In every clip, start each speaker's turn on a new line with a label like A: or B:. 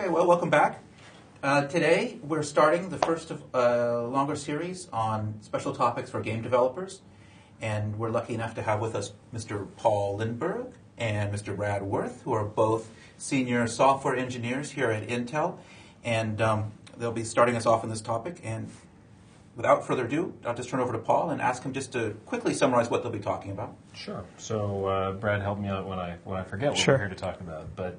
A: Okay, well, welcome back. Today, we're starting the first of a longer series on special topics for game developers. And we're lucky enough to have with us Mr. Paul Lindberg and Mr. Brad Werth, who are both senior software engineers here at Intel. And they'll be starting us off on this topic. And without further ado, I'll just turn over to Paul and ask him just to quickly summarize what they'll be talking about.
B: Sure. So, Brad, help me out when I forget what
C: Sure.
B: we're here to talk about. But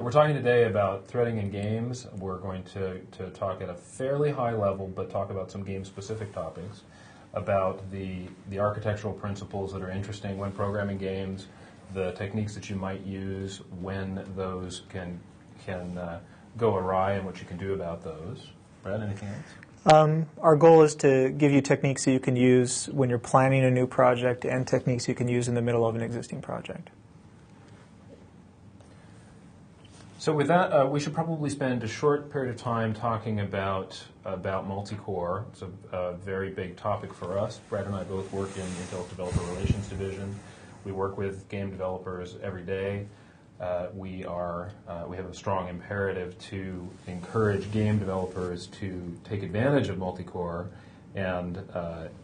B: we're talking today about threading in games. We're going to talk at a fairly high level, but talk about some game-specific topics, about the architectural principles that are interesting when programming games, the techniques that you might use when those can go awry, and what you can do about those. Brad, anything else?
C: Our goal is to give you techniques that you can use when you're planning a new project and techniques you can use in the middle of an existing project.
B: So with that, we should probably spend a short period of time talking about Multicore. It's a very big topic for us. Brad and I both work in Intel's Developer Relations Division. We work with game developers every day. We have a strong imperative to encourage game developers to take advantage of Multicore. And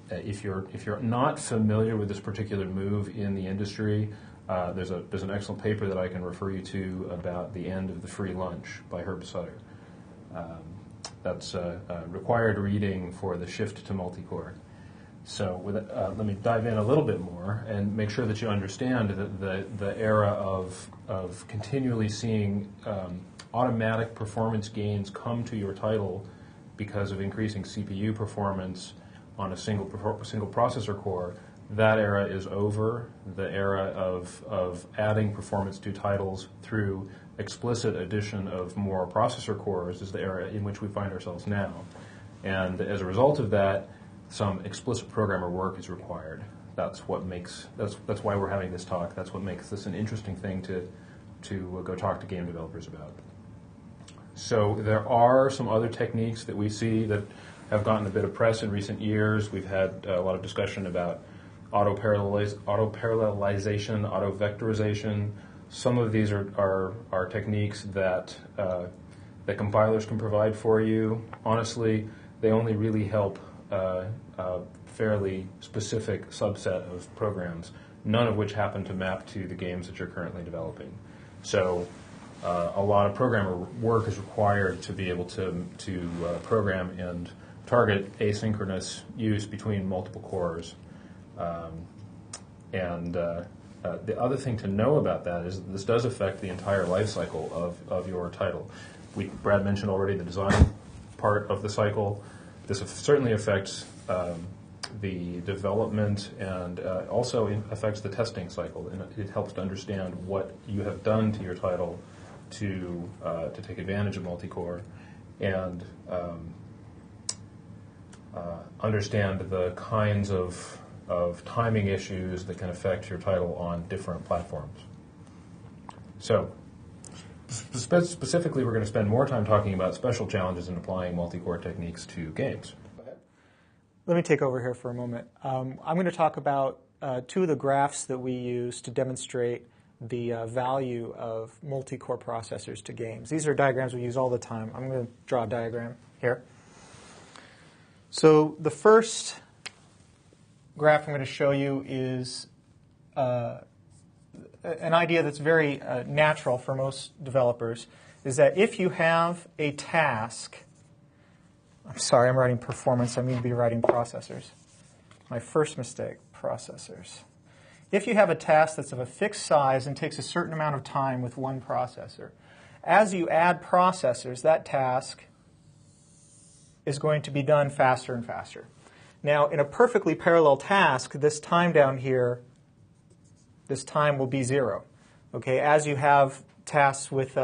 B: if you're not familiar with this particular move in the industry, there's an excellent paper that I can refer you to about the end of the free lunch by Herb Sutter. That's required reading for the shift to Multicore. So let me dive in a little bit more and make sure that you understand the era of continually seeing automatic performance gains come to your title because of increasing CPU performance on a single processor core. That era is over. The era of adding performance to titles through explicit addition of more processor cores is the era in which we find ourselves now. And as a result of that, some explicit programmer work is required. That's why we're having this talk. That's what makes this an interesting thing to go talk to game developers about. So there are some other techniques that we see that have gotten a bit of press in recent years. We've had a lot of discussion about auto-parallelization, auto-vectorization. Some of these are techniques that compilers can provide for you. Honestly, they only really help a fairly specific subset of programs, none of which happen to map to the games that you're currently developing. So a lot of programmer work is required to be able to program and target asynchronous use between multiple cores. The other thing to know about that is that this does affect the entire life cycle of your title. Brad mentioned already the design part of the cycle. This certainly affects the development and also affects the testing cycle. And it helps to understand what you have done to your title to take advantage of Multicore and understand the kinds of timing issues that can affect your title on different platforms. So, specifically, we're going to spend more time talking about special challenges in applying multi-core techniques to games. Go ahead.
C: Let me take over here for a moment. I'm going to talk about two of the graphs that we use to demonstrate the value of multi-core processors to games. These are diagrams we use all the time. I'm going to draw a diagram here. So the first graph I'm going to show you is an idea that's very natural for most developers, is that if you have a task, I'm sorry, I'm writing performance, I mean to be writing processors. My first mistake, processors. If you have a task that's of a fixed size and takes a certain amount of time with one processor, as you add processors, that task is going to be done faster and faster. Now, in a perfectly parallel task, this time down here, this time will be 0. Okay, as you have tasks with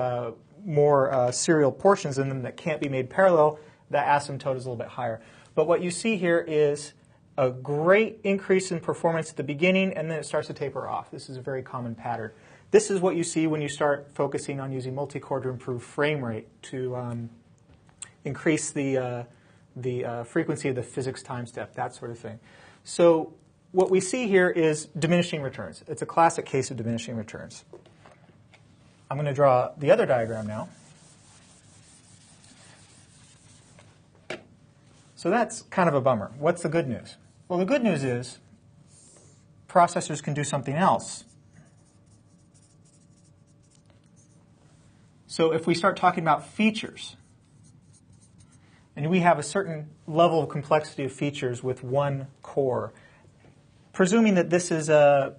C: more serial portions in them that can't be made parallel, the asymptote is a little bit higher. But what you see here is a great increase in performance at the beginning, and then it starts to taper off. This is a very common pattern. This is what you see when you start focusing on using multi-core to improve frame rate, to increase the frequency of the physics time step, that sort of thing. So what we see here is diminishing returns. It's a classic case of diminishing returns. I'm going to draw the other diagram now. So that's kind of a bummer. What's the good news? Well, the good news is processors can do something else. So if we start talking about features, and we have a certain level of complexity of features with one core, presuming that this is that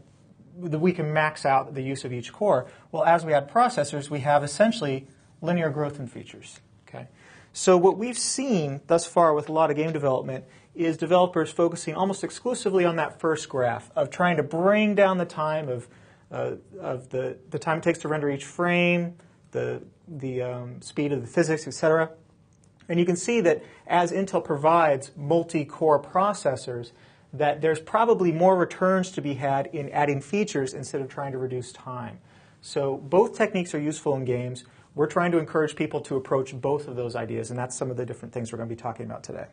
C: we can max out the use of each core, well, as we add processors, we have essentially linear growth in features. Okay? So what we've seen thus far with a lot of game development is developers focusing almost exclusively on that first graph of trying to bring down the time of the time it takes to render each frame, the speed of the physics, etc. And you can see that as Intel provides multi-core processors, that there's probably more returns to be had in adding features instead of trying to reduce time. So both techniques are useful in games. We're trying to encourage people to approach both of those ideas, and that's some of the different things we're going to be talking about today.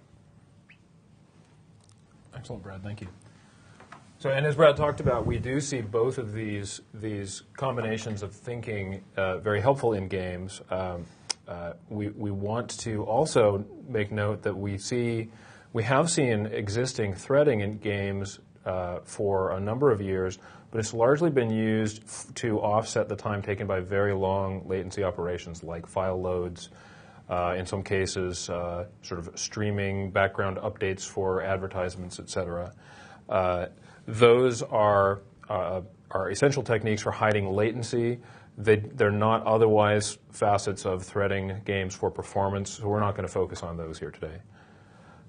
B: Excellent, Brad. Thank you. So, and as Brad talked about, we do see both of these combinations of thinking very helpful in games. We want to also make note that we have seen existing threading in games for a number of years, but it's largely been used to offset the time taken by very long latency operations like file loads, in some cases sort of streaming background updates for advertisements, etc. Those are essential techniques for hiding latency. They're not otherwise facets of threading games for performance, so we're not going to focus on those here today.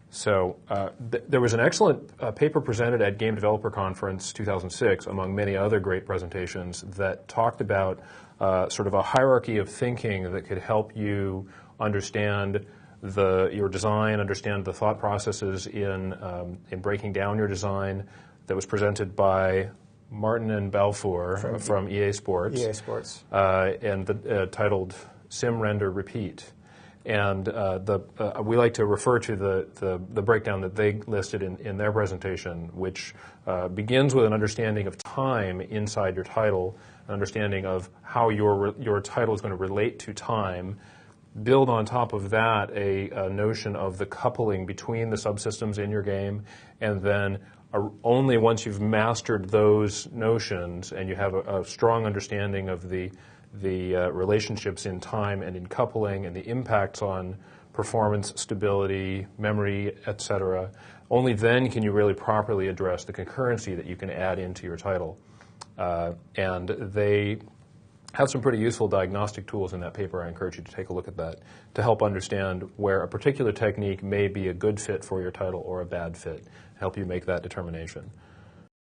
B: So there was an excellent paper presented at Game Developer Conference 2006, among many other great presentations, that talked about sort of a hierarchy of thinking that could help you understand your design, understand the thought processes in breaking down your design. That was presented by Martin and Balfour from EA Sports.
C: EA Sports.
B: And titled Sim Render Repeat. And we like to refer to the breakdown that they listed in their presentation, which begins with an understanding of time inside your title, an understanding of how your title is going to relate to time. Build on top of that a notion of the coupling between the subsystems in your game, and then only once you've mastered those notions and you have a strong understanding of the relationships in time and in coupling and the impacts on performance, stability, memory, etc., only then can you really properly address the concurrency that you can add into your title. And they have some pretty useful diagnostic tools in that paper. I encourage you to take a look at that to help understand where a particular technique may be a good fit for your title or a bad fit, help you make that determination.